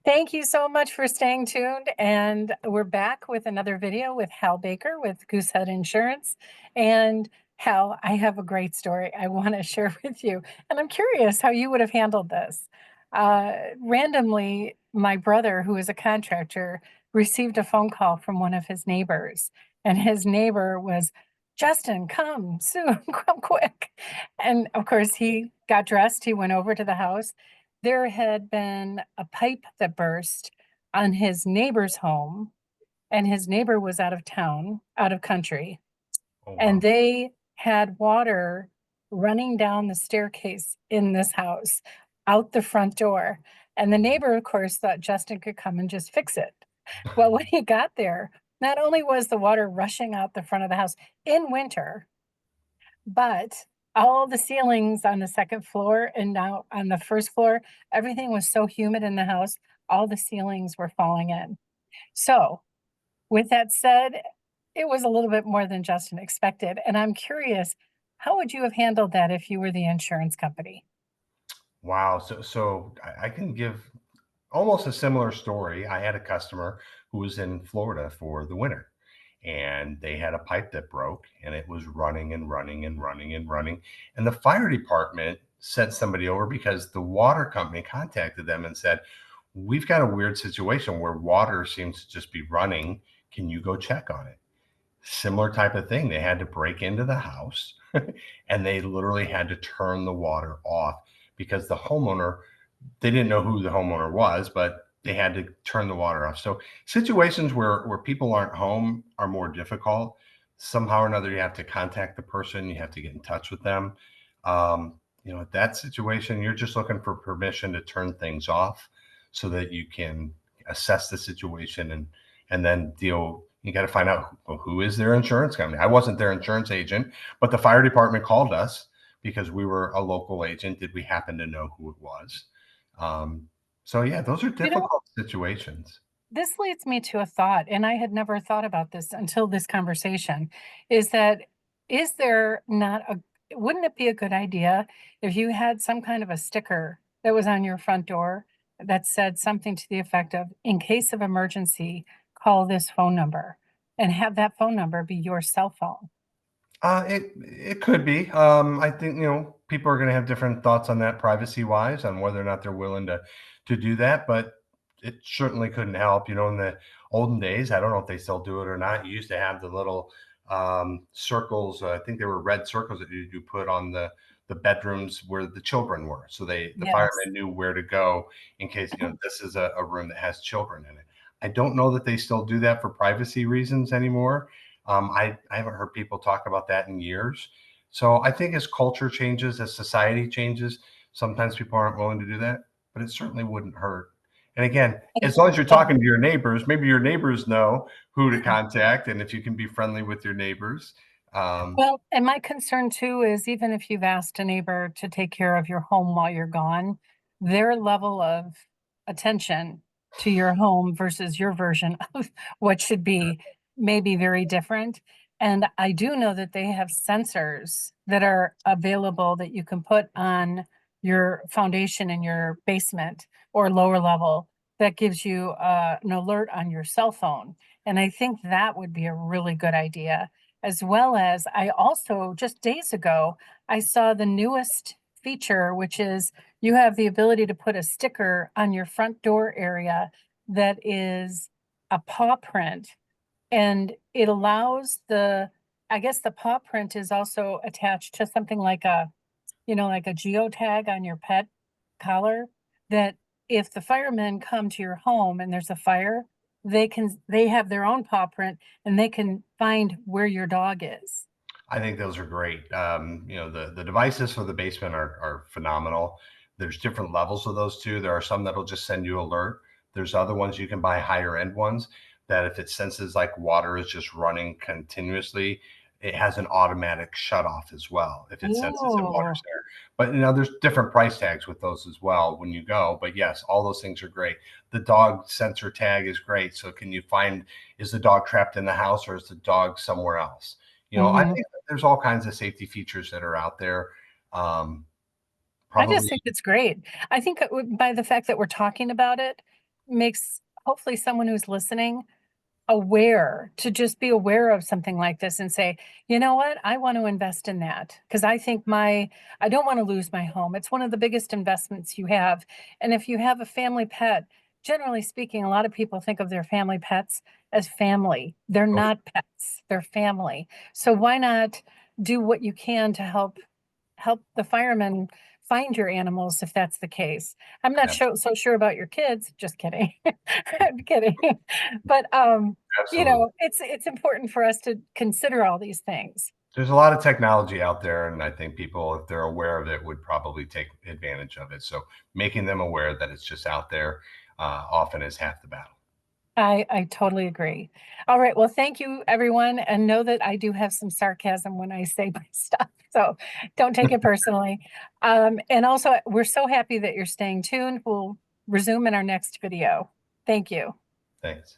Thank you so much for staying tuned. And we're back with another video with Hal Baker with Goosehead Insurance. And Hal, I have a great story I want to share with you. And I'm curious how you would have handled this. Randomly, my brother, who is a contractor, received a phone call from one of his neighbors. And his neighbor was, Justin, come soon, come quick. And of course, he got dressed. He went over to the house. There had been a pipe that burst on his neighbor's home, and his neighbor was out of town, out of country, Oh, and wow. they had water running down the staircase in this house out the front door. And the neighbor, of course, thought Justin could come and just fix it. Well, when he got there, not only was the water rushing out the front of the house in winter, but all the ceilings on the second floor and now on the first floor, everything was so humid in the house, all the ceilings were falling in. So, with that said, it was a little bit more than Justin expected. And I'm curious, how would you have handled that if you were the insurance company? Wow. So I can give almost a similar story. I had a customer who was in Florida for the winter, and they had a pipe that broke, and it was running and running and running and running. And the fire department sent somebody over because the water company contacted them and said, "We've got a weird situation where water seems to just be running. Can you go check on it?" Similar type of thing. They had to break into the house and they literally had to turn the water off because the homeowner, they didn't know who the homeowner was, but they had to turn the water off. So situations where people aren't home are more difficult. Somehow or another, you have to contact the person, you have to get in touch with them. That situation, you're just looking for permission to turn things off so that you can assess the situation and then deal. You got to find out who is their insurance company. I wasn't their insurance agent, but the fire department called us because we were a local agent. Did we happen to know who it was? So yeah, those are You know, difficult situations. this leads me to a thought, and I had never thought about this until this conversation, is that is there not a wouldn't it be a good idea if you had some kind of a sticker that was on your front door that said something to the effect of, in case of emergency, call this phone number, and have that phone number be your cell phone? It could be. I think people are going to have different thoughts on that privacy wise on whether or not they're willing to do that, but it certainly couldn't help. In the olden days, I don't know if they still do it or not. You used to have the little circles. I think they were red circles that you put on the bedrooms where the children were, so the Yes. firemen knew where to go in case this is a room that has children in it. I don't know that they still do that for privacy reasons anymore. I haven't heard people talk about that in years. So I think as culture changes, as society changes, sometimes people aren't willing to do that, but it certainly wouldn't hurt. And again, as long as you're Yeah. talking to your neighbors, maybe your neighbors know who to contact, and if you can be friendly with your neighbors. Um, Well, and my concern too is even if you've asked a neighbor to take care of your home while you're gone, their level of attention to your home versus your version of what should be may be very different. And I do know that they have sensors that are available that you can put on your foundation in your basement or lower level that gives you an alert on your cell phone. And I think that would be a really good idea, as well as I also just days ago, I saw the newest feature, which is you have the ability to put a sticker on your front door area that is a paw print, and it allows I guess the paw print is also attached to something like like a geotag on your pet collar, that if the firemen come to your home and there's a fire, they have their own paw print and they can find where your dog is. I think those are great. The devices for the basement are phenomenal. There's different levels of those too. There are some that'll just send you alert. There's other ones you can buy higher end ones that if it senses like water is just running continuously, it has an automatic shut off as well if it senses that Ooh. water's there. But there's different price tags with those as well when you go. But yes, all those things are great. The dog sensor tag is great. So can you find, is the dog trapped in the house or is the dog somewhere else? I Mhm. think there's all kinds of safety features that are out there. Um, I just Probably, think it's great. I think by the fact that we're talking about it, makes hopefully someone who's listening aware, to just be aware of something like this and say, you know what, I want to invest in that because I think I don't want to lose my home. It's one of the biggest investments you have. And if you have a family pet, generally speaking, a lot of people think of their family pets as family. They're Oh, not pets, they're family. So why not do what you can to help the firemen find your animals if that's the case. I'm not yeah, so sure about your kids. Just kidding. I'm kidding. But absolutely. it's important for us to consider all these things. There's a lot of technology out there, and I think people, if they're aware of it, would probably take advantage of it. So making them aware that it's just out there often is half the battle. I totally agree. All right. Well, thank you, everyone. And know that I do have some sarcasm when I say my stuff. So don't take it personally. And also, we're so happy that you're staying tuned. We'll resume in our next video. Thank you. Thanks.